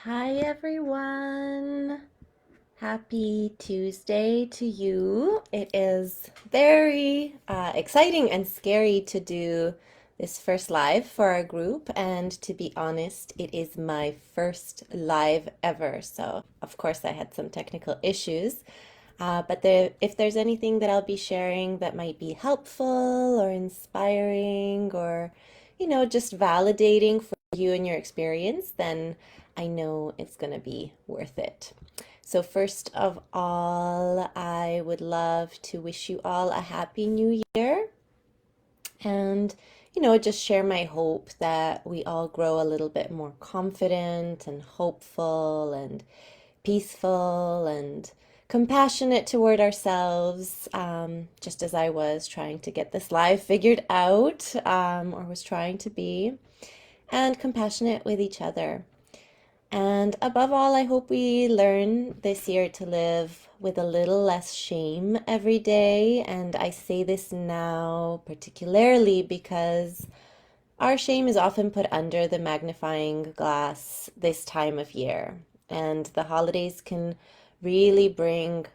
Hi everyone. Happy Tuesday to you. It is very exciting and scary to do this first live for our group, and to be honest, it is my first live ever. So, of course, I had some technical issues. If there's anything that I'll be sharing that might be helpful or inspiring or, just validating for you and your experience, then I know it's going to be worth it. So, first of all, I would love to wish you all a happy new year and, just share my hope that we all grow a little bit more confident and hopeful and peaceful and compassionate toward ourselves, just as I was trying to get this life figured out, or was trying to be, and compassionate with each other. And above all, I hope we learn this year to live with a little less shame every day. And I say this now particularly because our shame is often put under the magnifying glass this time of year. And the holidays can really bring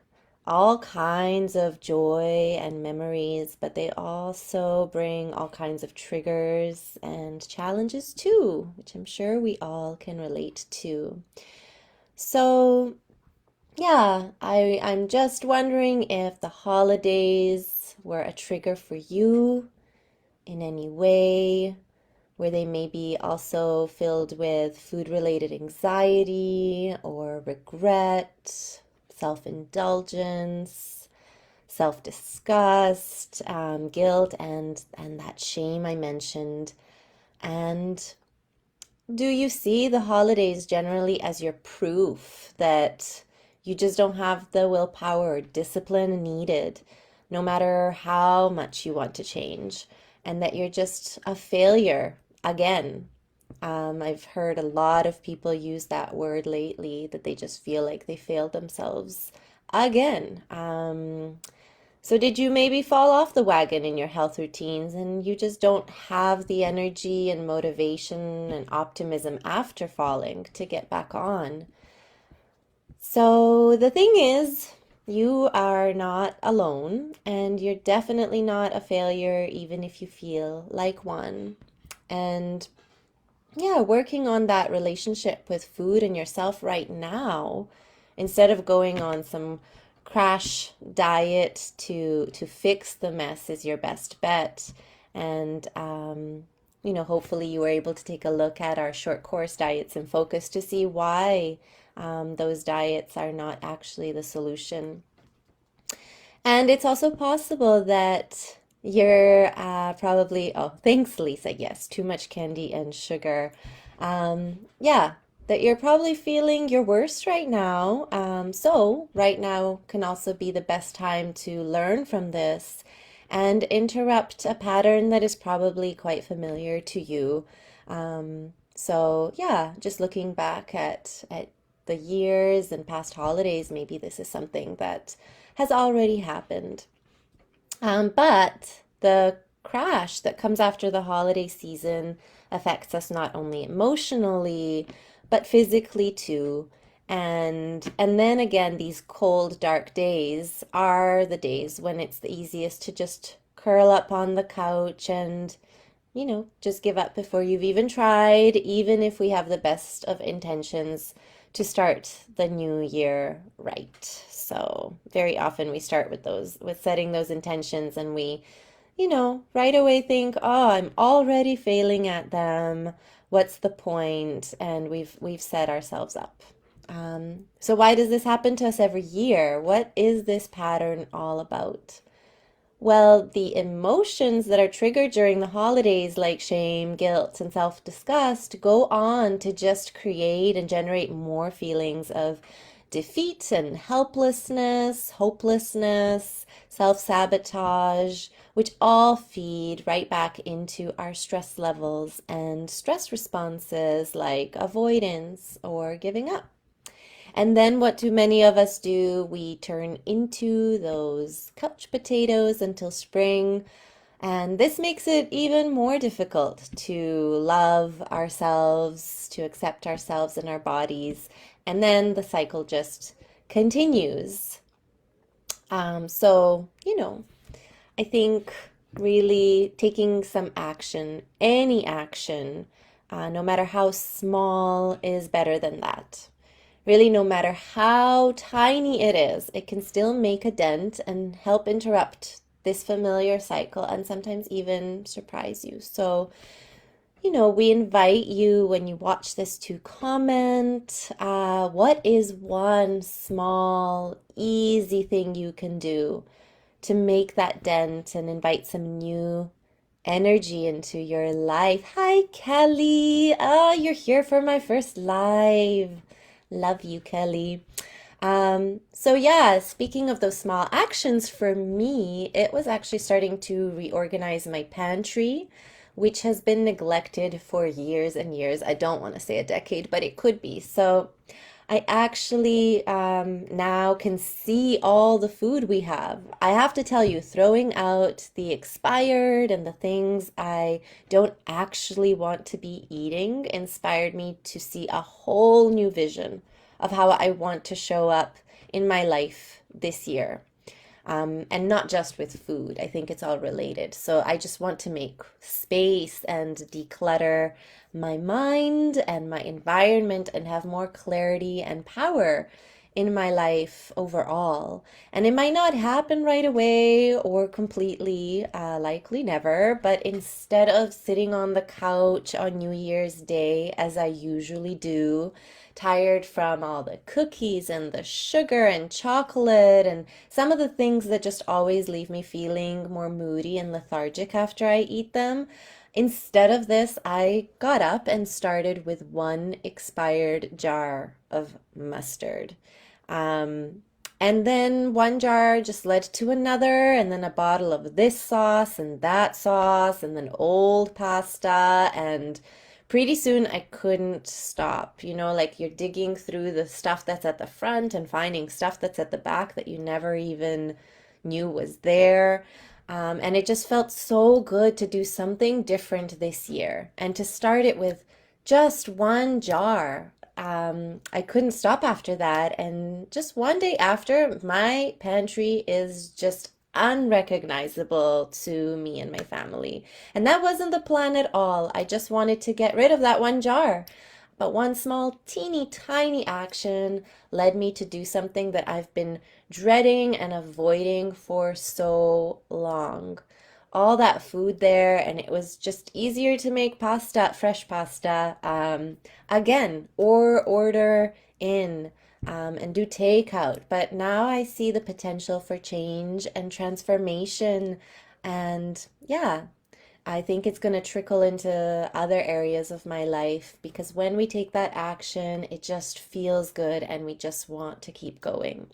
all kinds of joy and memories, but they also bring all kinds of triggers and challenges too, which I'm sure we all can relate to. So, yeah, I'm just wondering if the holidays were a trigger for you in any way. Were they maybe also filled with food-related anxiety or regret, self-indulgence, self-disgust, guilt, and that shame I mentioned? And do you see the holidays generally as your proof that you just don't have the willpower or discipline needed, no matter how much you want to change, and that you're just a failure again? I've heard a lot of people use that word lately, that they just feel like they failed themselves again. So did you maybe fall off the wagon in your health routines and you just don't have the energy and motivation and optimism after falling to get back on? So the thing is, you are not alone and you're definitely not a failure even if you feel like one. And yeah, working on that relationship with food and yourself right now, instead of going on some crash diet to fix the mess, is your best bet. And hopefully you were able to take a look at our short course diets and focus to see why those diets are not actually the solution. And it's also possible that you're probably, oh, thanks, Lisa. Yes, too much candy and sugar. Yeah, that you're probably feeling your worst right now. So, right now can also be the best time to learn from this and interrupt a pattern that is probably quite familiar to you. So, yeah, just looking back at the years and past holidays, maybe this is something that has already happened. But the crash that comes after the holiday season affects us not only emotionally, but physically too. And then again, these cold, dark days are the days when it's the easiest to just curl up on the couch and, just give up before you've even tried, even if we have the best of intentions to start the new year right. So very often we start with setting those intentions, and we, right away think, oh, I'm already failing at them. What's the point? And we've set ourselves up. So why does this happen to us every year? What is this pattern all about? Well, the emotions that are triggered during the holidays, like shame, guilt, and self-disgust, go on to just create and generate more feelings of defeat and helplessness, hopelessness, self-sabotage, which all feed right back into our stress levels and stress responses like avoidance or giving up. And then what do many of us do? We turn into those couch potatoes until spring, And this makes it even more difficult to love ourselves, to accept ourselves and our bodies. And then the cycle just continues. I think really taking some action, any action, no matter how small, is better than that. Really, no matter how tiny it is, it can still make a dent and help interrupt this familiar cycle and sometimes even surprise you. So, we invite you when you watch this to comment. What is one small, easy thing you can do to make that dent and invite some new energy into your life? Hi, Kelly. You're here for my first live. Love you, Kelly. So yeah, speaking of those small actions, for me, it was actually starting to reorganize my pantry, which has been neglected for years and years. I don't want to say a decade, but it could be. So I actually now can see all the food we have. I have to tell you, throwing out the expired and the things I don't actually want to be eating inspired me to see a whole new vision of how I want to show up in my life this year. And not just with food. I think it's all related. So I just want to make space and declutter my mind and my environment and have more clarity and power in my life overall. And it might not happen right away or completely, likely never, but instead of sitting on the couch on New Year's Day, as I usually do, tired from all the cookies and the sugar and chocolate and some of the things that just always leave me feeling more moody and lethargic after I eat them. Instead of this, I got up and started with one expired jar of mustard. Um, and then one jar just led to another, and then a bottle of this sauce and that sauce, and then old pasta. And pretty soon I couldn't stop. Like you're digging through the stuff that's at the front and finding stuff that's at the back that you never even knew was there. And it just felt so good to do something different this year and to start it with just one jar. I couldn't stop after that. And just one day after, my pantry is just unrecognizable to me and my family. And that wasn't the plan at all. I just wanted to get rid of that one jar. But one small, teeny, tiny action led me to do something that I've been dreading and avoiding for so long. All that food there, and it was just easier to make pasta, fresh pasta, again, or order in and do takeout. But now I see the potential for change and transformation. And yeah, I think it's going to trickle into other areas of my life because when we take that action, it just feels good and we just want to keep going.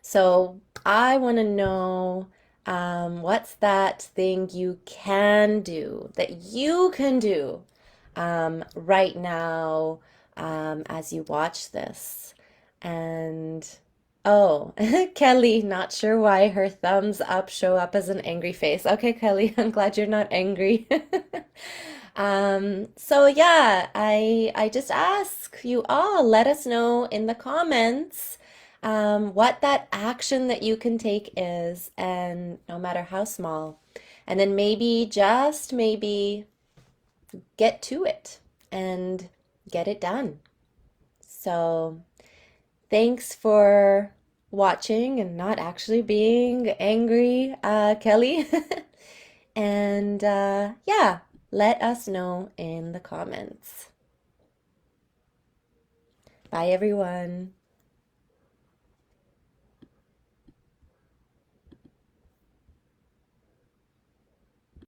So I want to know what's that thing you can do, that you can do right now as you watch this. And oh, Kelly, not sure why her thumbs up show up as an angry face. Okay, Kelly, I'm glad you're not angry. So yeah, I just ask you all, let us know in the comments what that action that you can take is, and no matter how small. And then maybe, just maybe, get to it and get it done. So thanks for watching and not actually being angry, Kelly. And yeah, let us know in the comments. Bye, everyone.